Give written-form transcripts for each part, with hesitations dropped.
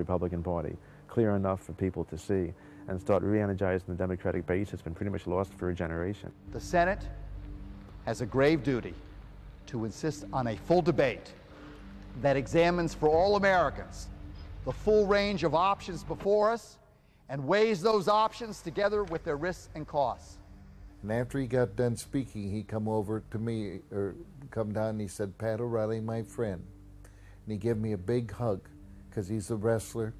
Republican Party, clear enough for people to see, and start re-energizing the Democratic base that's been pretty much lost for a generation. The Senate has a grave duty to insist on a full debate that examines for all Americans the full range of options before us and weighs those options together with their risks and costs. And after he got done speaking, he come over to me, or come down, and he said, "Pat O'Reilly, my friend." And he gave me a big hug, because he's a wrestler.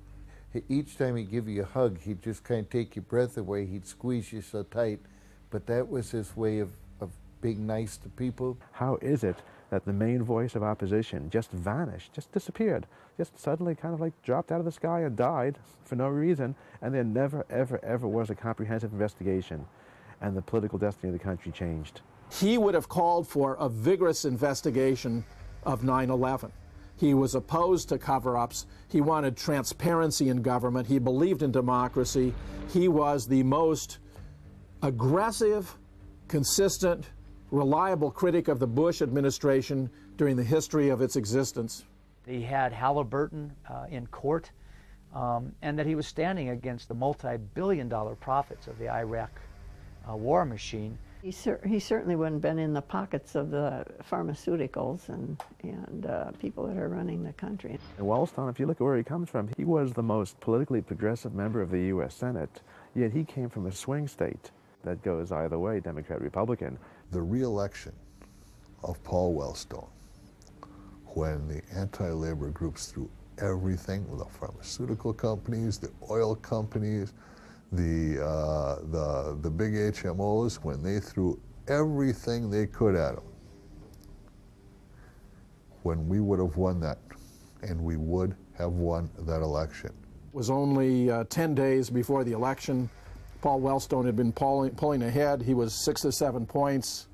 Each time he'd give you a hug, he'd just kind of take your breath away. He'd squeeze you so tight. But that was his way of being nice to people. How is it that the main voice of opposition just vanished, just disappeared, just suddenly kind of like dropped out of the sky and died for no reason, and there never, ever, ever was a comprehensive investigation, and the political destiny of the country changed? He would have called for a vigorous investigation of 9/11. He was opposed to cover-ups. He wanted transparency in government. He believed in democracy. He was the most aggressive, consistent, reliable critic of the Bush administration during the history of its existence. He had Halliburton in court, and that he was standing against the multi-billion-dollar profits of the Iraq war machine. He certainly wouldn't have been in the pockets of the pharmaceuticals and people that are running the country. And Wellstone, if you look at where he comes from, he was the most politically progressive member of the U.S. Senate, yet he came from a swing state that goes either way, Democrat, Republican. The re-election of Paul Wellstone, when the anti-labor groups threw everything, the pharmaceutical companies, the oil companies, the big HMOs, when they threw everything they could at him, when we would have won that, and we would have won that election. It was only 10 days before the election. Paul Wellstone had been pulling ahead. He was 6 to 7 points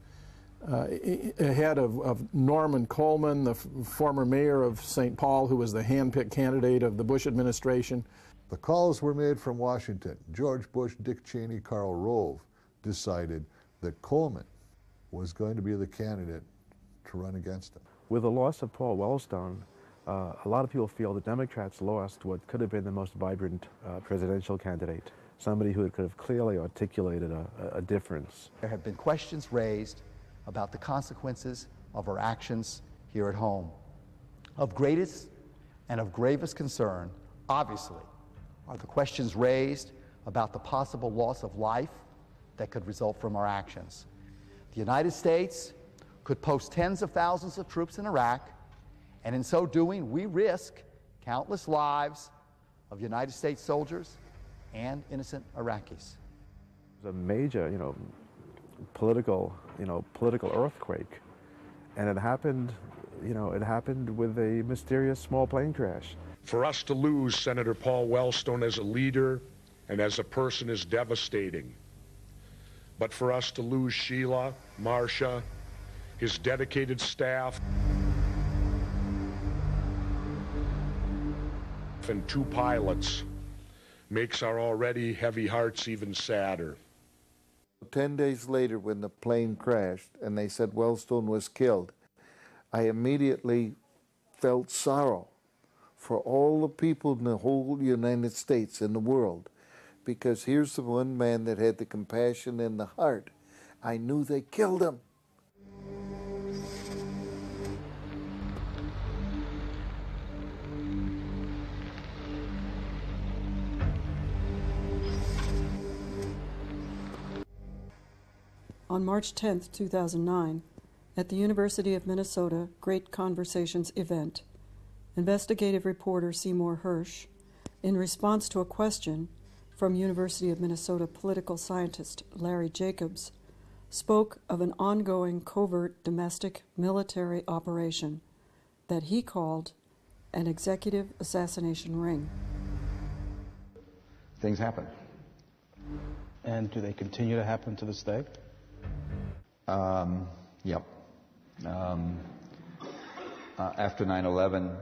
ahead of Norman Coleman, the former mayor of St. Paul, who was the hand-picked candidate of the Bush administration. The calls were made from Washington. George Bush, Dick Cheney, Karl Rove decided that Coleman was going to be the candidate to run against him. With the loss of Paul Wellstone, a lot of people feel the Democrats lost what could have been the most vibrant presidential candidate, somebody who could have clearly articulated a difference. There have been questions raised about the consequences of our actions here at home. Of greatest and of gravest concern, obviously, are the questions raised about the possible loss of life that could result from our actions. The United States could post tens of thousands of troops in Iraq, and in so doing, we risk countless lives of United States soldiers and innocent Iraqis. It was a major, political earthquake, and it happened, it happened with a mysterious small plane crash. For us to lose Senator Paul Wellstone as a leader and as a person is devastating. But for us to lose Sheila, Marcia, his dedicated staff, and 2 pilots makes our already heavy hearts even sadder. 10 days later, when the plane crashed and they said Wellstone was killed, I immediately felt sorrow for all the people in the whole United States and the world, because here's the one man that had the compassion and the heart. I knew they killed him. On March 10, 2009, at the University of Minnesota Great Conversations event, investigative reporter Seymour Hersh, in response to a question from University of Minnesota political scientist Larry Jacobs, spoke of an ongoing covert domestic military operation that he called an executive assassination ring. Things happen. And do they continue to happen to this day? Yep. After 9/11,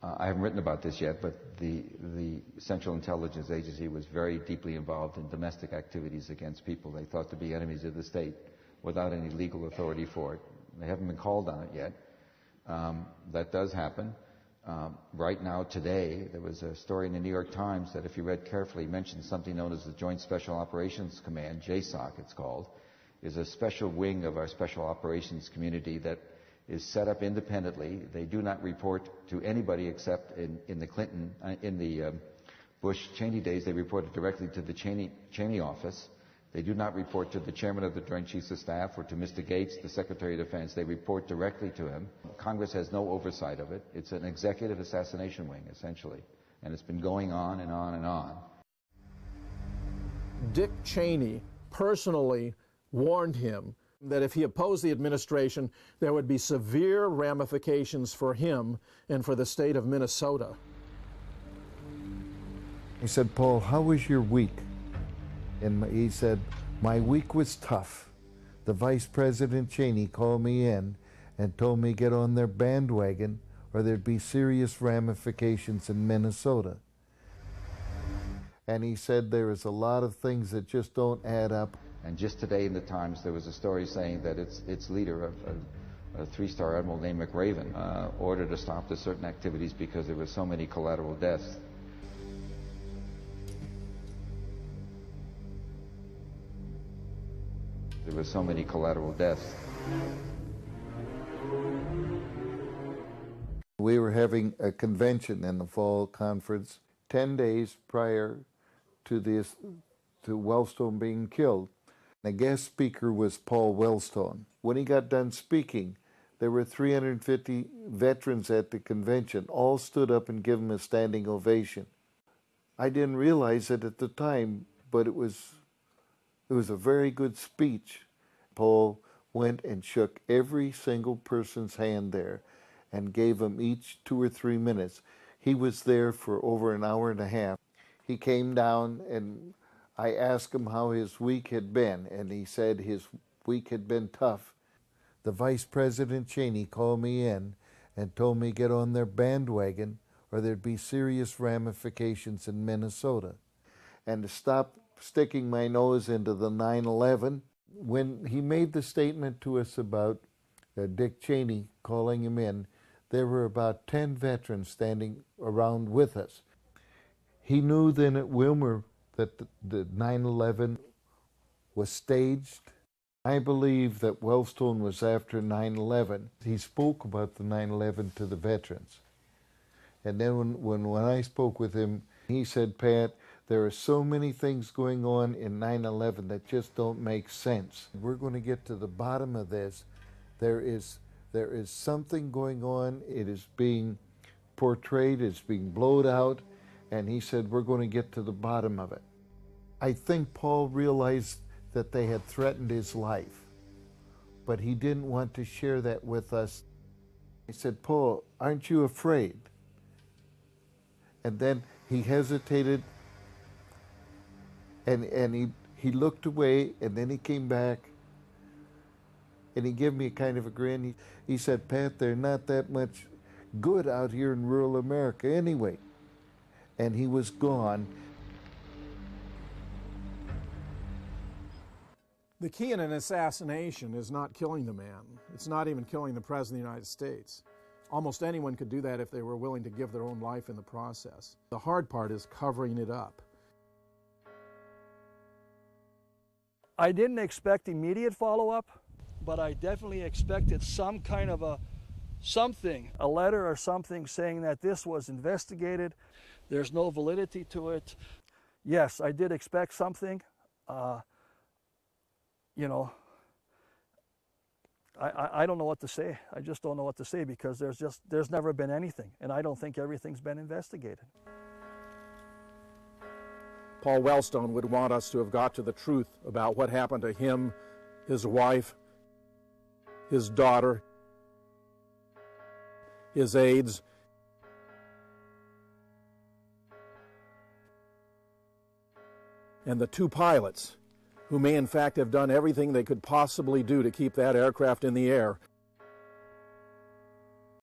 I haven't written about this yet, but the Central Intelligence Agency was very deeply involved in domestic activities against people they thought to be enemies of the state without any legal authority for it. They haven't been called on it yet. That does happen. Right now, today, there was a story in the New York Times that, if you read carefully, mentioned something known as the Joint Special Operations Command, JSOC it's called, is a special wing of our special operations community that is set up independently. They do not report to anybody except in the Bush-Cheney days, they reported directly to the Cheney office. They do not report to the chairman of the Joint Chiefs of Staff or to Mr. Gates, the Secretary of Defense. They report directly to him. Congress has no oversight of it. It's an executive assassination wing, essentially. And it's been going on and on and on. Dick Cheney personally warned him that if he opposed the administration, there would be severe ramifications for him and for the state of Minnesota. He said, Paul, how was your week? And he said, my week was tough. The Vice President Cheney called me in and told me to get on their bandwagon or there'd be serious ramifications in Minnesota. And he said there is a lot of things that just don't add up. And just today in the Times, there was a story saying that its leader, a three-star admiral named McRaven, ordered a stop to certain activities because there were so many collateral deaths. There were so many collateral deaths. We were having a convention in the fall conference 10 days prior to Wellstone being killed. The guest speaker was Paul Wellstone. When he got done speaking, there were 350 veterans at the convention, all stood up and gave him a standing ovation. I didn't realize it at the time, but it was a very good speech. Paul went and shook every single person's hand there and gave them each 2 or 3 minutes. He was there for over an hour and a half. He came down and I asked him how his week had been, and he said his week had been tough. The Vice President Cheney called me in and told me to get on their bandwagon or there'd be serious ramifications in Minnesota. And to stop sticking my nose into the 9/11, when he made the statement to us about Dick Cheney calling him in, there were about 10 veterans standing around with us. He knew then at Wilmer that the 9/11 was staged. I believe that Wellstone was after 9/11. He spoke about the 9/11 to the veterans. And then when I spoke with him, he said, Pat, there are so many things going on in 9/11 that just don't make sense. We're going to get to the bottom of this. There is something going on. It is being portrayed, it's being blown out, and he said, we're going to get to the bottom of it. I think Paul realized that they had threatened his life, but he didn't want to share that with us. He said, Paul, aren't you afraid? And then he hesitated, and he looked away, and then he came back, and he gave me a kind of a grin. He said, Pat, they're not that much good out here in rural America anyway. And he was gone. The key in an assassination is not killing the man. It's not even killing the President of the United States. Almost anyone could do that if they were willing to give their own life in the process. The hard part is covering it up. I didn't expect immediate follow-up, but I definitely expected some kind of a letter or something saying that this was investigated. There's no validity to it. Yes, I did expect something. You know, I don't know what to say. I just don't know what to say because there's never been anything, and I don't think everything's been investigated. Paul Wellstone would want us to have got to the truth about what happened to him, his wife, his daughter, his aides, and the 2 pilots who may in fact have done everything they could possibly do to keep that aircraft in the air.